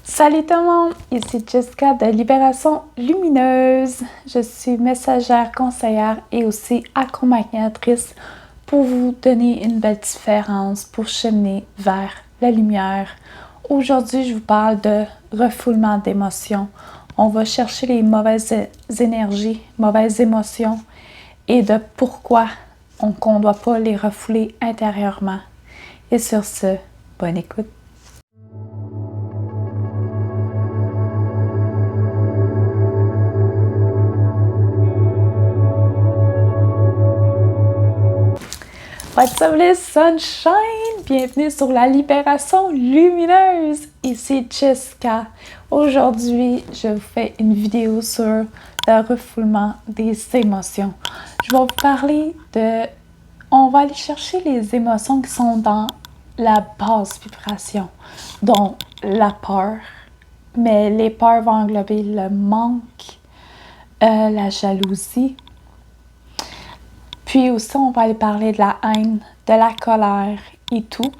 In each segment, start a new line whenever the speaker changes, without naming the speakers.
Salut tout le monde, ici Jessica de Libération Lumineuse. Je suis messagère, conseillère et aussi accompagnatrice pour vous donner une belle différence pour cheminer vers la lumière. Aujourd'hui, je vous parle de refoulement d'émotions. On va chercher les mauvaises énergies, mauvaises émotions et de pourquoi qu'on ne doit pas les refouler intérieurement. Et sur ce, bonne écoute. What's up les sunshine? Bienvenue sur la Libération Lumineuse. Ici Jessica. Aujourd'hui, je vous fais une vidéo sur le refoulement des émotions. Je vais vous parler de... On va aller chercher les émotions qui sont dans la basse vibration, dont la peur. Mais les peurs vont englober le manque, la jalousie. Puis aussi, on va aller parler de la haine, de la colère et tout.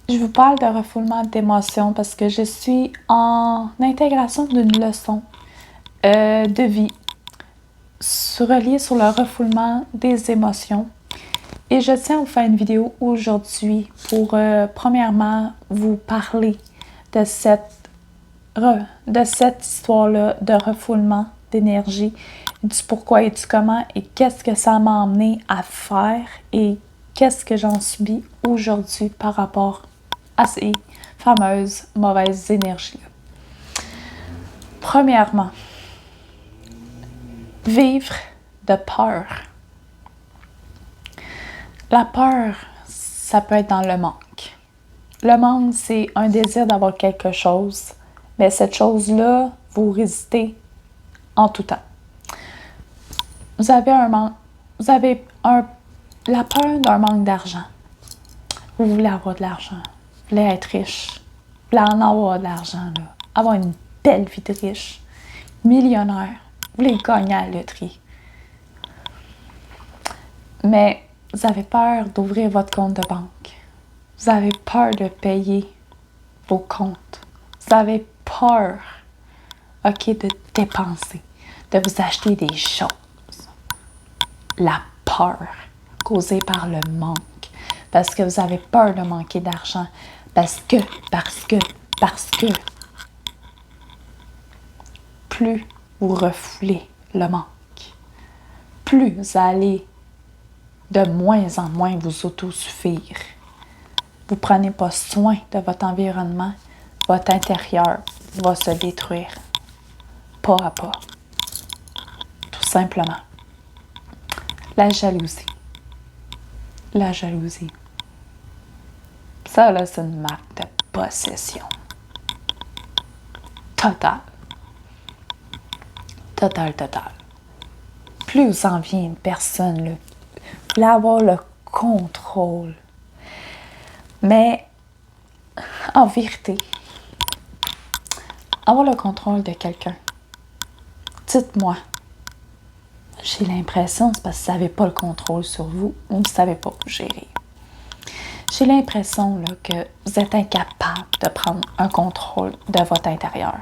Je vous parle de refoulement d'émotions parce que je suis en intégration d'une leçon de vie reliée sur le refoulement des émotions. Et je tiens à vous faire une vidéo aujourd'hui pour, premièrement, vous parler de cette histoire-là de refoulement d'énergie, du pourquoi et du comment et qu'est-ce que ça m'a amené à faire et qu'est-ce que j'en subis aujourd'hui par rapport à ces fameuses mauvaises énergies-là. Premièrement, vivre de peur. La peur, ça peut être dans le manque. Le manque, c'est un désir d'avoir quelque chose, mais cette chose-là, vous résistez en tout temps. Vous avez la peur d'un manque d'argent. Vous voulez avoir de l'argent. Vous voulez être riche. Vous voulez en avoir de l'argent, là. Avoir une belle vie de riche. Millionnaire. Vous voulez gagner à la loterie. Mais vous avez peur d'ouvrir votre compte de banque. Vous avez peur de payer vos comptes. Vous avez peur, de dépenser, de vous acheter des choses. La peur causée par le manque. Parce que vous avez peur de manquer d'argent. Parce que. Plus vous refoulez le manque, plus vous allez de moins en moins vous autosuffire. Vous ne prenez pas soin de votre environnement, votre intérieur va se détruire pas à pas. Tout simplement. La jalousie. La jalousie. Ça, là, c'est une marque de possession. Total. Plus vous enviez une personne, là, vous voulez avoir le contrôle. Mais, en vérité, avoir le contrôle de quelqu'un, dites-moi, j'ai l'impression c'est parce que vous n'avez pas le contrôle sur vous ou vous ne savez pas vous gérer. J'ai l'impression là, que vous êtes incapable de prendre un contrôle de votre intérieur.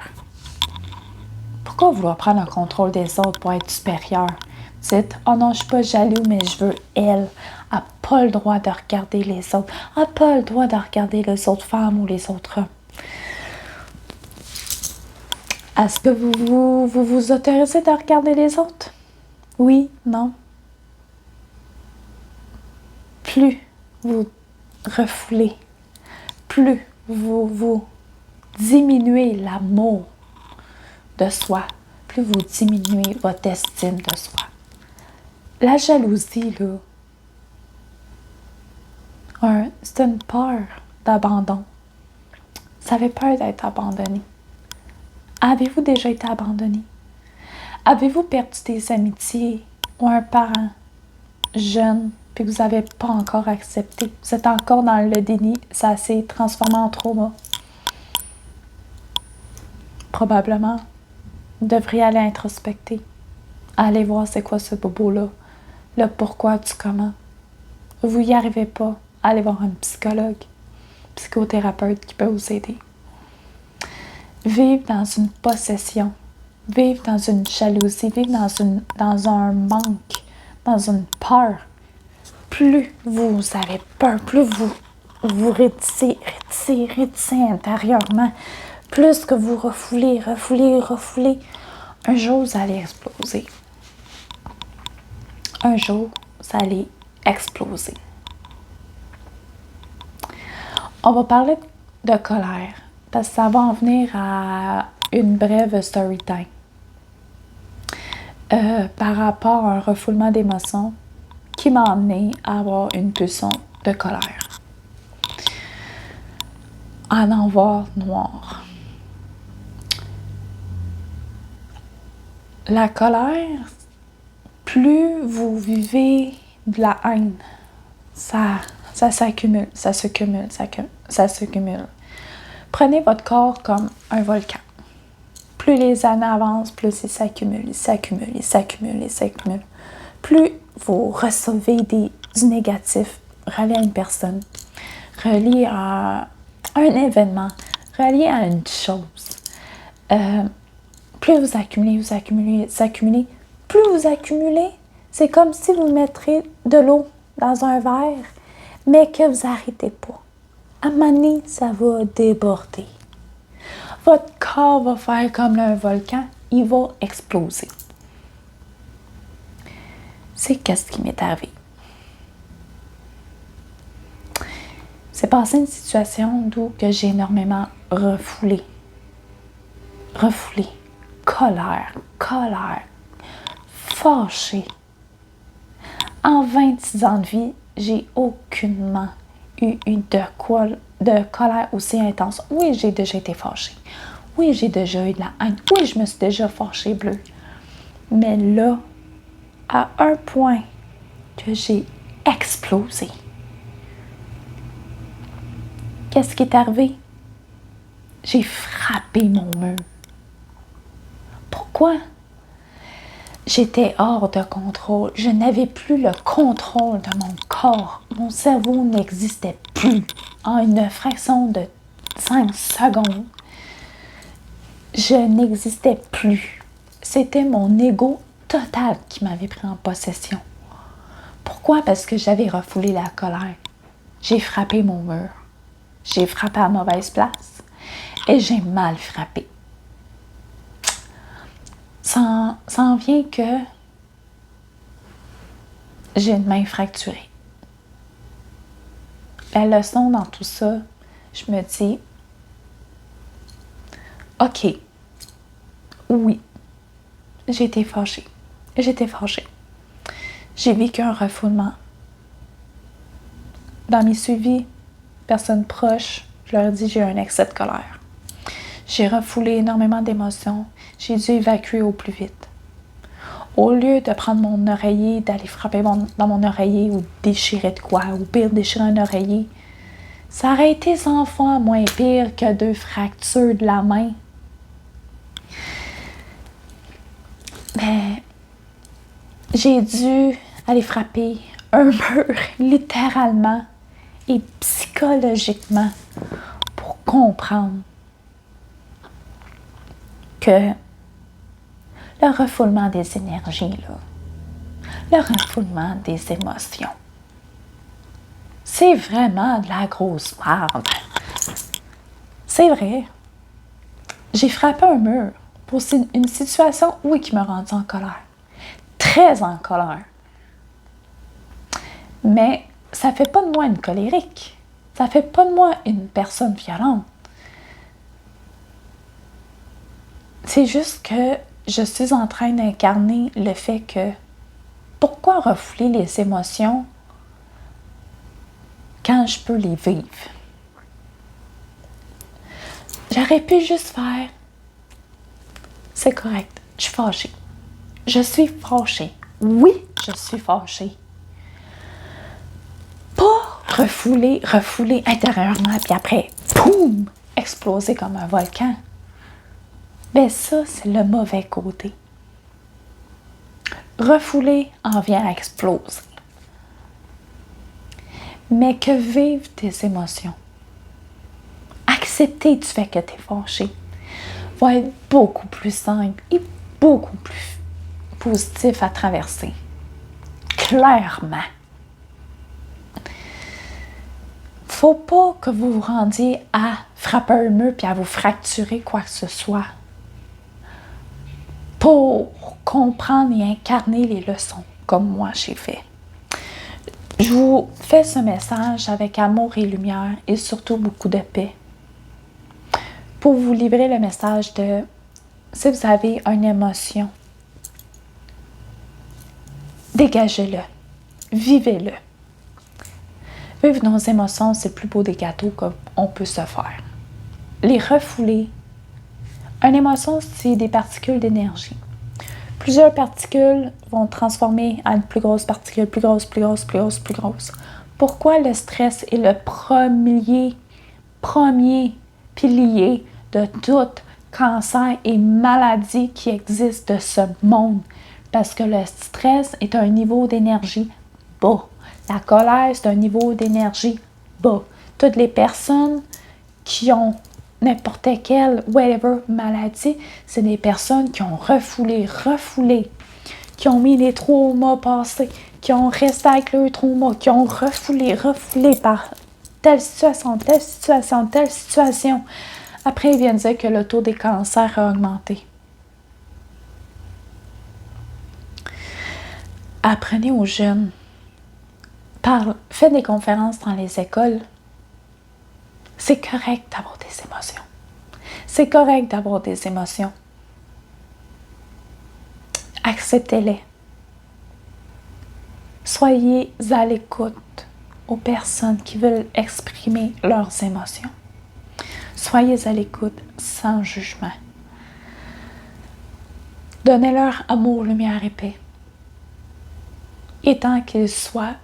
Pourquoi vouloir prendre un contrôle des autres pour être supérieur? Vous dites, oh non, je ne suis pas jaloux, mais je veux elle. Elle n'a pas le droit de regarder les autres. Elle n'a pas le droit de regarder les autres femmes ou les autres hommes. Est-ce que vous autorisez de regarder les autres? Oui, non. Plus vous refoulez, plus vous diminuez l'amour de soi, plus vous diminuez votre estime de soi. La jalousie, là, c'est une peur d'abandon. Vous avez peur d'être abandonné. Avez-vous déjà été abandonné? Avez-vous perdu des amitiés ou un parent jeune puis que vous n'avez pas encore accepté? Vous êtes encore dans le déni, ça s'est transformé en trauma. Probablement, vous devriez aller introspecter. Allez voir c'est quoi ce bobo-là. Le pourquoi du comment. Vous n'y arrivez pas, allez voir un psychologue, psychothérapeute qui peut vous aider. vivre dans une possession, vivre dans une jalousie, vivre dans un manque, dans une peur. Plus vous avez peur, plus vous réticez intérieurement, plus que vous refoulez, un jour vous allez exploser. Un jour, vous allez exploser. On va parler de colère, parce que ça va en venir à une brève story time. Par rapport à un refoulement d'émotions qui m'a amené à avoir une pulsion de colère. À en voir noir. La colère, plus vous vivez de la haine, ça s'accumule, ça se cumule. Prenez votre corps comme un volcan. Plus les années avancent, plus il s'accumule. Plus vous recevez du négatif relié à une personne, relié à un événement, relié à une chose. Plus vous accumulez, plus vous accumulez, c'est comme si vous mettriez de l'eau dans un verre, mais que vous n'arrêtez pas. À un moment donné, ça va déborder. Votre corps va faire comme un volcan, il va exploser. C'est qu'est-ce qui m'est arrivé. C'est passé une situation d'où que j'ai énormément refoulé, colère, fâché. En 26 ans de vie, j'ai aucunement eu de colère aussi intense. Oui, j'ai déjà été fâchée. Oui, j'ai déjà eu de la haine. Oui, je me suis déjà fâchée bleu. Mais là, à un point que j'ai explosé. Qu'est-ce qui est arrivé? J'ai frappé mon mur. Pourquoi? J'étais hors de contrôle. Je n'avais plus le contrôle de mon corps. Mon cerveau n'existait plus. En une fraction de 5 secondes, je n'existais plus. C'était mon ego total qui m'avait pris en possession. Pourquoi? Parce que j'avais refoulé la colère. J'ai frappé mon mur. J'ai frappé à mauvaise place. Et j'ai mal frappé. Ça en vient que j'ai une main fracturée. La leçon dans tout ça, je me dis, OK, oui, j'ai été fâchée. J'ai vécu un refoulement. Dans mes suivis, personnes proches, je leur ai dit, j'ai eu un excès de colère. J'ai refoulé énormément d'émotions. J'ai dû évacuer au plus vite. Au lieu de prendre mon oreiller, d'aller frapper dans mon oreiller ou déchirer de quoi, ou pire, déchirer un oreiller, ça aurait été 100 fois moins pire que 2 fractures de la main. Mais j'ai dû aller frapper un mur, littéralement et psychologiquement, pour comprendre que le refoulement des énergies, le refoulement des émotions, c'est vraiment de la grosse merde. C'est vrai. J'ai frappé un mur pour une situation, oui, qui me rendait en colère. Très en colère. Mais ça fait pas de moi une colérique. Ça fait pas de moi une personne violente. C'est juste que je suis en train d'incarner le fait que pourquoi refouler les émotions quand je peux les vivre? J'aurais pu juste faire c'est correct, je suis fâchée. Je suis fâchée. Oui, je suis fâchée. Pas refouler intérieurement, puis après, boum, exploser comme un volcan. Ben ça, c'est le mauvais côté. Refouler en vient à exploser. Mais que vivent tes émotions. Accepter du fait que tu es fâché. va être beaucoup plus simple et beaucoup plus positif à traverser. Clairement. Faut pas que vous vous rendiez à frapper un mur puis à vous fracturer quoi que ce soit pour comprendre et incarner les leçons comme moi j'ai fait. Je vous fais ce message avec amour et lumière et surtout beaucoup de paix pour vous livrer le message de si vous avez une émotion, dégagez-le, vivez-le. Vivre nos émotions, c'est le plus beau des gâteaux qu'on peut se faire. Les refouler. Une émotion, c'est des particules d'énergie. Plusieurs particules vont transformer en une plus grosse particule, plus grosse, plus grosse, plus grosse, plus grosse. Pourquoi le stress est le premier pilier de tout cancer et maladie qui existe de ce monde? Parce que le stress est un niveau d'énergie bas. La colère, c'est un niveau d'énergie bas. Toutes les personnes qui ont n'importe quelle, whatever, maladie, c'est des personnes qui ont refoulé, qui ont mis les traumas passés, qui ont resté avec leurs traumas, qui ont refoulé par telle situation. Après, ils viennent dire que le taux des cancers a augmenté. Apprenez aux jeunes. Faites des conférences dans les écoles. C'est correct d'avoir des émotions. C'est correct d'avoir des émotions. Acceptez-les. Soyez à l'écoute aux personnes qui veulent exprimer leurs émotions. Soyez à l'écoute sans jugement. Donnez-leur amour, lumière et paix. Et tant qu'ils soient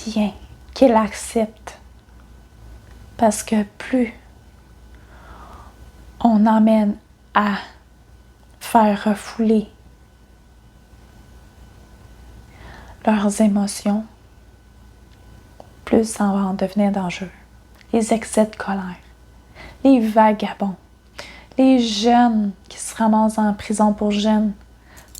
bien, qu'ils l'acceptent. Parce que plus on emmène à faire refouler leurs émotions, plus ça va en devenir dangereux. Les excès de colère, les vagabonds, les jeunes qui se ramassent en prison pour jeunes,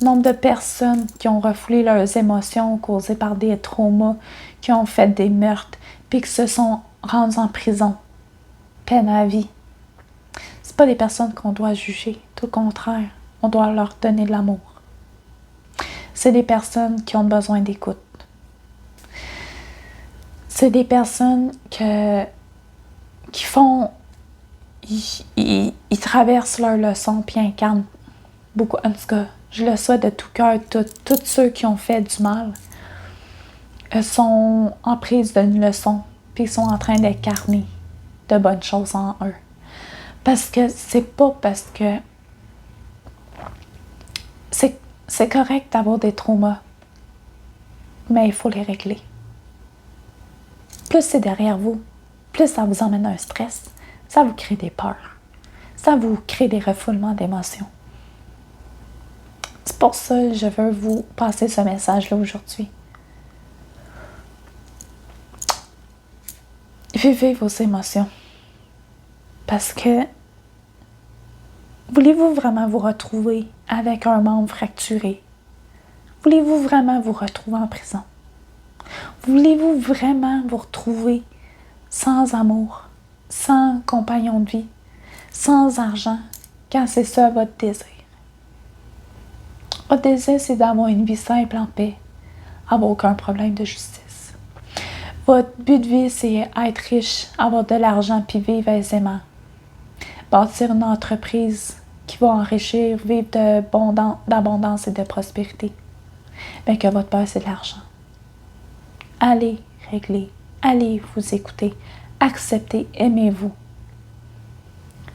nombre de personnes qui ont refoulé leurs émotions causées par des traumas, qui ont fait des meurtres, puis qui se sont rendus en prison, peine à vie. C'est pas des personnes qu'on doit juger, tout le contraire, on doit leur donner de l'amour. C'est des personnes qui ont besoin d'écoute. C'est des personnes qui font, ils traversent leurs leçons puis incarnent beaucoup. En tout cas, je le souhaite de tout cœur, tous ceux qui ont fait du mal sont en prise d'une leçon puis sont en train d'incarner de bonnes choses en eux. Parce que c'est pas parce que c'est correct d'avoir des traumas, mais il faut les régler. Plus c'est derrière vous, plus ça vous emmène un stress, ça vous crée des peurs, ça vous crée des refoulements d'émotions. C'est pour ça que je veux vous passer ce message-là aujourd'hui. Vivez vos émotions. Parce que voulez-vous vraiment vous retrouver avec un membre fracturé? Voulez-vous vraiment vous retrouver en prison? Voulez-vous vraiment vous retrouver sans amour, sans compagnon de vie, sans argent, quand c'est ça votre désir? Votre désir, c'est d'avoir une vie simple en paix, avoir aucun problème de justice. Votre but de vie, c'est être riche, avoir de l'argent puis vivre aisément. Bâtir une entreprise qui va enrichir, vivre d'abondance et de prospérité. Bien que votre peur, c'est de l'argent. Allez régler, allez vous écouter, acceptez, aimez-vous.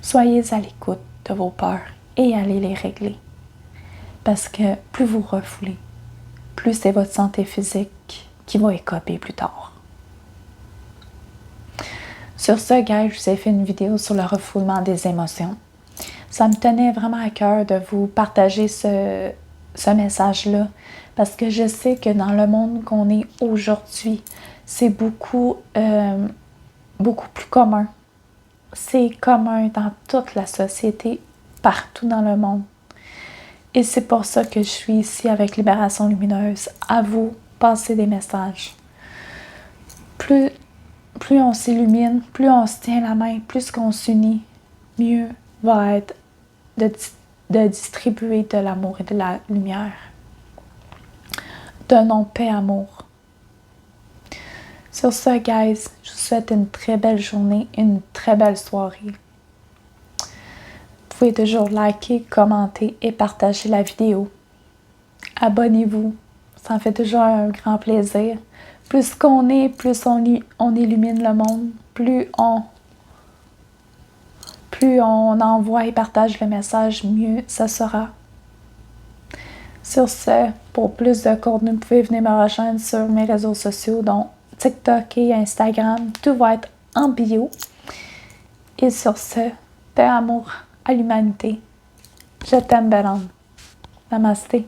Soyez à l'écoute de vos peurs et allez les régler. Parce que plus vous refoulez, plus c'est votre santé physique qui va écoper plus tard. Sur ce, guys, je vous ai fait une vidéo sur le refoulement des émotions. Ça me tenait vraiment à cœur de vous partager ce message-là parce que je sais que dans le monde qu'on est aujourd'hui, c'est beaucoup plus commun. C'est commun dans toute la société partout dans le monde. Et c'est pour ça que je suis ici avec Libération Lumineuse, à vous passer des messages. Plus on s'illumine, plus on se tient la main, plus qu'on s'unit, mieux va être de distribuer de l'amour et de la lumière. Donnons paix, amour. Sur ce, guys, je vous souhaite une très belle journée, une très belle soirée. Vous pouvez toujours liker, commenter et partager la vidéo. Abonnez-vous, ça me fait toujours un grand plaisir. Plus qu'on est, plus on illumine le monde, plus on envoie et partage le message, mieux ça sera. Sur ce, pour plus de contenu, vous pouvez venir me rejoindre sur mes réseaux sociaux, dont TikTok et Instagram. Tout va être en bio. Et sur ce, paix, amour à l'humanité. Je t'aime, belle âme. Namasté.